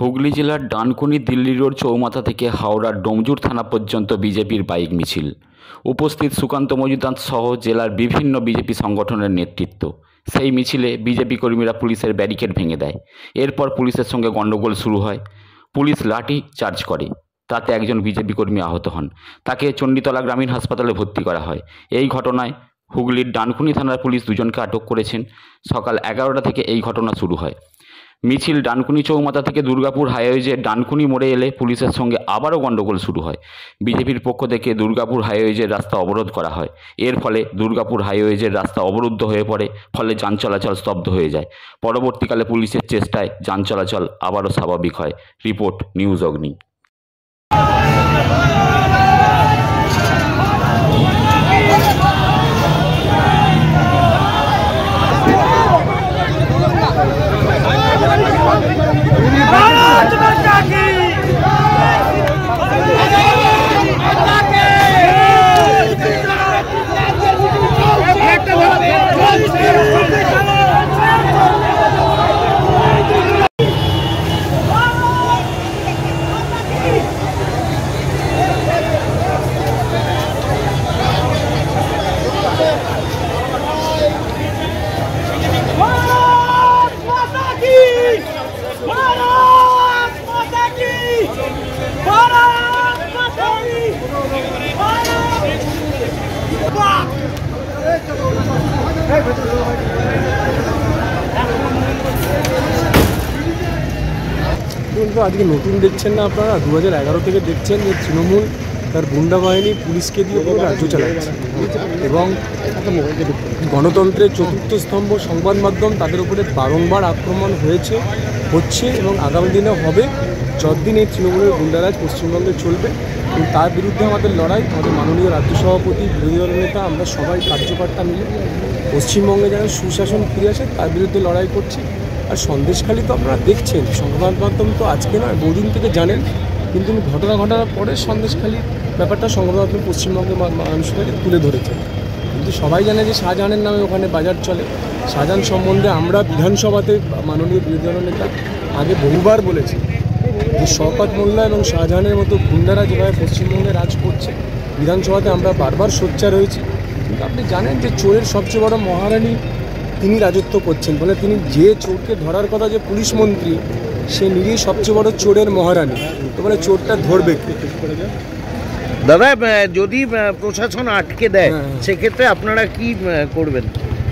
হুগলি জেলার ডানকুনি দিল্লি রোড চৌমাথা থেকে হাওড়ার ডোমজুর থানা পর্যন্ত বিজেপির বাইক মিছিল। উপস্থিত সুকান্ত মজুমদার সহ জেলার বিভিন্ন বিজেপি সংগঠনের নেতৃত্ব। সেই মিছিলে বিজেপি কর্মীরা পুলিশের ব্যারিকেড ভেঙে দেয়। এরপর পুলিশের সঙ্গে গণ্ডগোল শুরু হয়। পুলিশ লাঠি চার্জ করে, তাতে একজন বিজেপি কর্মী আহত হন। তাকে চণ্ডীতলা গ্রামীণ হাসপাতালে ভর্তি করা হয়। এই ঘটনায় হুগলির ডানকুনি থানার পুলিশ দুজনকে আটক করেছেন। সকাল 11টা থেকে এই ঘটনা শুরু হয়। মিছিল ডানকুনি চৌমাথা থেকে দুর্গাপুর হাইওয়েজে ডানকুনি মোড়ে এলে পুলিশের সঙ্গে আবারও গণ্ডগোল শুরু হয়। বিজেপির পক্ষ থেকে দুর্গাপুর হাইওয়েজের রাস্তা অবরোধ করা হয়। এর ফলে দুর্গাপুর হাইওয়েজের রাস্তা অবরুদ্ধ হয়ে পড়ে, ফলে যান চলাচল স্তব্ধ হয়ে যায়। পরবর্তীকালে পুলিশের চেষ্টায় যান চলাচল আবারও স্বাভাবিক হয়। রিপোর্ট নিউজ অগ্নি। আজকে নতুন দেখছেন না আপনারা, 2011 থেকে দেখছেন যে তৃণমূল তার গুন্ডা বাহিনী পুলিশকে দিয়ে পুরো রাজ্য চালাচ্ছে এবং গণতন্ত্রের চতুর্থ স্তম্ভ সংবাদ মাধ্যম তাদের উপরে বারংবার আক্রমণ হচ্ছে এবং আগামী দিনে হবে। যতদিন এই তৃণমূলের গুন্ডারাজ পশ্চিমবঙ্গে চলবে, এবং তার বিরুদ্ধে আমাদের লড়াই। আমাদের মাননীয় রাজ্য সভাপতি, বিরোধী দল নেতা, আমরা সবাই কার্যকর্তা মিলে পশ্চিমবঙ্গে যেন সুশাসন ফিরে আসে তার বিরুদ্ধে লড়াই করছি। আর সন্দেশখালী তো আপনারা দেখছেন, সংবাদ মাধ্যম তো আজকে নয় বহুদিন থেকে জানেন, কিন্তু ঘটনা ঘটার পরে সন্দেশখালীর ব্যাপারটা সংবাদ মাধ্যম পশ্চিমবঙ্গের মানুষের কাছে তুলে ধরেছে। কিন্তু সবাই জানে যে শাহজাহানের নামে ওখানে বাজার চলে। শাহজাহান সম্বন্ধে আমরা বিধানসভাতে মাননীয় বিরোধী দল নেতা আগে বহুবার বলেছি যে শওকত মোল্লা এবং শাহজাহানের মতো গুন্ডারা যেভাবে পশ্চিমবঙ্গে রাজ করছে, বিধানসভাতে আমরা বারবার সোচ্চার হয়েছি। কিন্তু আপনি জানেন যে চোরের সবচেয়ে বড় মহারানী তিনি রাজত্ব করছেন, বলে তিনি যে চোরকে ধরার কথা যে পুলিশ মন্ত্রী, সে নিজেই সবচেয়ে বড় চোরের মহারানী। তো বলে চোরটা ধরবে কি? দাদা, যদি প্রশাসন আটকে দেয় সেক্ষেত্রে আপনারা কি করবেন?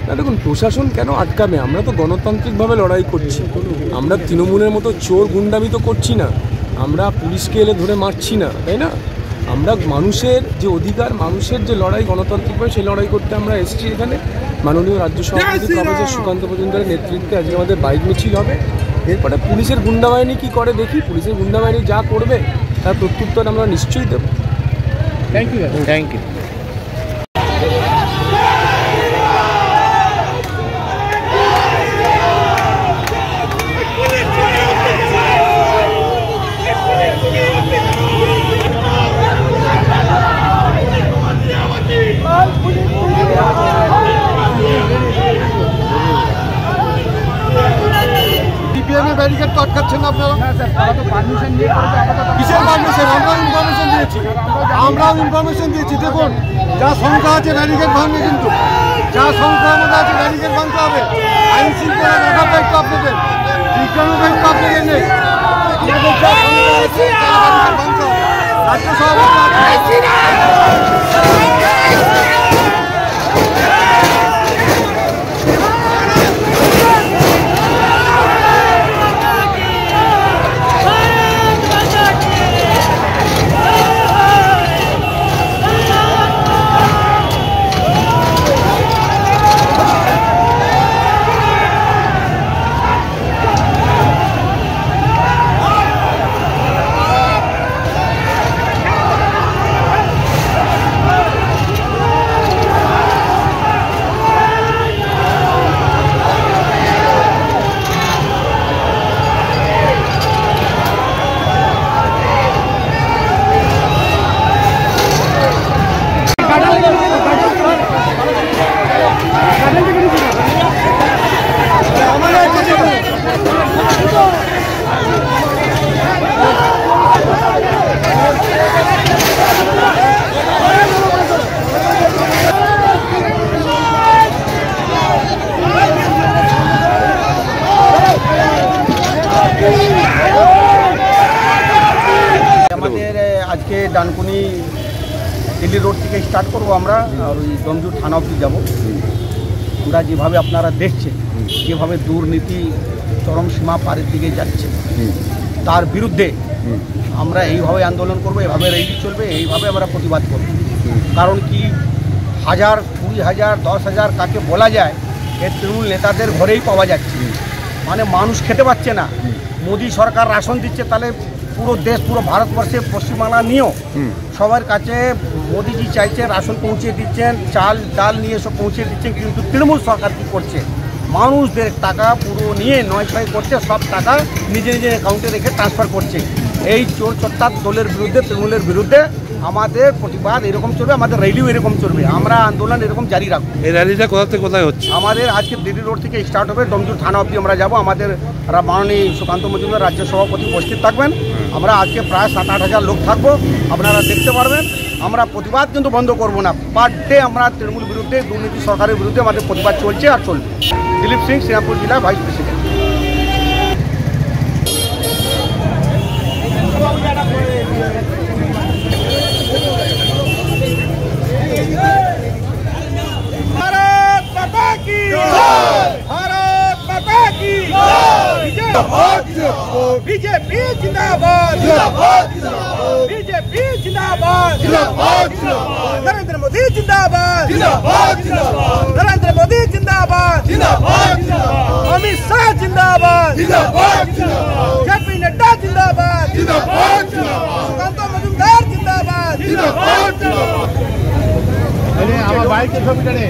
না দেখুন, প্রশাসন কেন আটকাবে? আমরা তো গণতান্ত্রিকভাবে লড়াই করছি। আমরা তৃণমূলের মতো চোর গুন্ডামি তো করছি না। আমরা পুলিশকে এলে ধরে মারছি না, তাই না? আমরা মানুষের যে অধিকার, মানুষের যে লড়াই গণতান্ত্রিকভাবে, সেই লড়াই করতে আমরা এসেছি এখানে। মাননীয় রাজ্য সভাপতি প্রফেসর সুকান্ত মজুমদারের নেতৃত্বে আজকে আমাদের বাইক মিছিল হবে। এরপরে পুলিশের গুন্ডা বাহিনী কী করে দেখি। পুলিশের গুন্ডা বাহিনী যা করবে তার প্রত্যুত্তর আমরা নিশ্চয়ই দেবো। Thank you. Thank you. Barricade তো আটকাচ্ছেন আপনারা? কিসের পারমিশন? আমরাও ইনফরমেশন দিয়েছি। দেখুন, যা সংখ্যা আছে ব্যারিকেড ভাঙবে, কিন্তু যা সংখ্যা আমাদের আছে ব্যারিকেড ভাঙতে হবে। আইন শৃঙ্খলা রাখার দায়িত্ব আপনাদের, বিজ্ঞানের দায়িত্ব আপনাদের নেই। রাজ্য সভাপতি আজকে ডানকুনি দিল্লি রোড থেকে স্টার্ট করব আমরা, আর ওই ডোমজুর থানা অবধি যাব। আমরা যেভাবে আপনারা দেখছেন যেভাবে দুর্নীতি চরম সীমা পারের দিকে যাচ্ছে, তার বিরুদ্ধে আমরা এইভাবে আন্দোলন করব, এভাবে র্যালি চলবে, এইভাবে আমরা প্রতিবাদ করব। কারণ কি 1000, 20,000, 10,000 কাকে বলা যায়, এর তৃণমূল নেতাদের ঘরেই পাওয়া যাচ্ছে। মানে মানুষ খেতে পাচ্ছে না। মোদী সরকার রাশন দিচ্ছে, তাহলে পুরো দেশ, পুরো ভারতবর্ষে পশ্চিমবাংলা নিয়েও সবার কাছে মোদিজি চাইছে রাশন পৌঁছে দিচ্ছেন, চাল ডাল নিয়ে সব পৌঁছে দিচ্ছেন। কিন্তু তৃণমূল সরকার কী করছে, মানুষদের টাকা পুরো নিয়ে 9-6 করছে, সব টাকা নিজের নিজের অ্যাকাউন্টে রেখে ট্রান্সফার করছে। এই চোর চত্বার দলের বিরুদ্ধে, তৃণমূলের বিরুদ্ধে আমাদের প্রতিবাদ এরকম চলবে, আমাদের র্যালিও এরকম চলবে, আমরা আন্দোলন এরকম জারি রাখবো। এই র্যালিটা কোথা থেকে কোথায় হচ্ছে? আমাদের আজকে দিল্লি রোড থেকে স্টার্ট হবে, ডোমজুর থানা অবধি আমরা যাব। আমাদের মাননীয় সুকান্ত মজুমদার রাজ্য সভাপতি উপস্থিত থাকবেন। আমরা আজকে প্রায় 7-8 হাজার লোক থাকবো, আপনারা দেখতে পারবেন। আমরা প্রতিবাদ কিন্তু বন্ধ করব না। পার ডে আমরা তৃণমূল বিরুদ্ধে, দুর্নীতি সরকারের বিরুদ্ধে আমাদের প্রতিবাদ চলছে আর চলবে। দিলীপ সিং, শ্রীরামপুর জেলা ভাইস প্রেসিডেন্ট। भारत माता की जय, भारत माता की जय। बीजेपी जिंदाबाद, बीजेपी जिंदाबाद, नरेंद्र मोदी जिंदाबाद, नरेंद्र मोदी जिंदाबाद, अमित शाह जिंदाबाद, जेपी नड्डा जिंदाबाद, सुकांत मजुमदार जिंदाबाद। আমার বাইকের ছবিটা রে।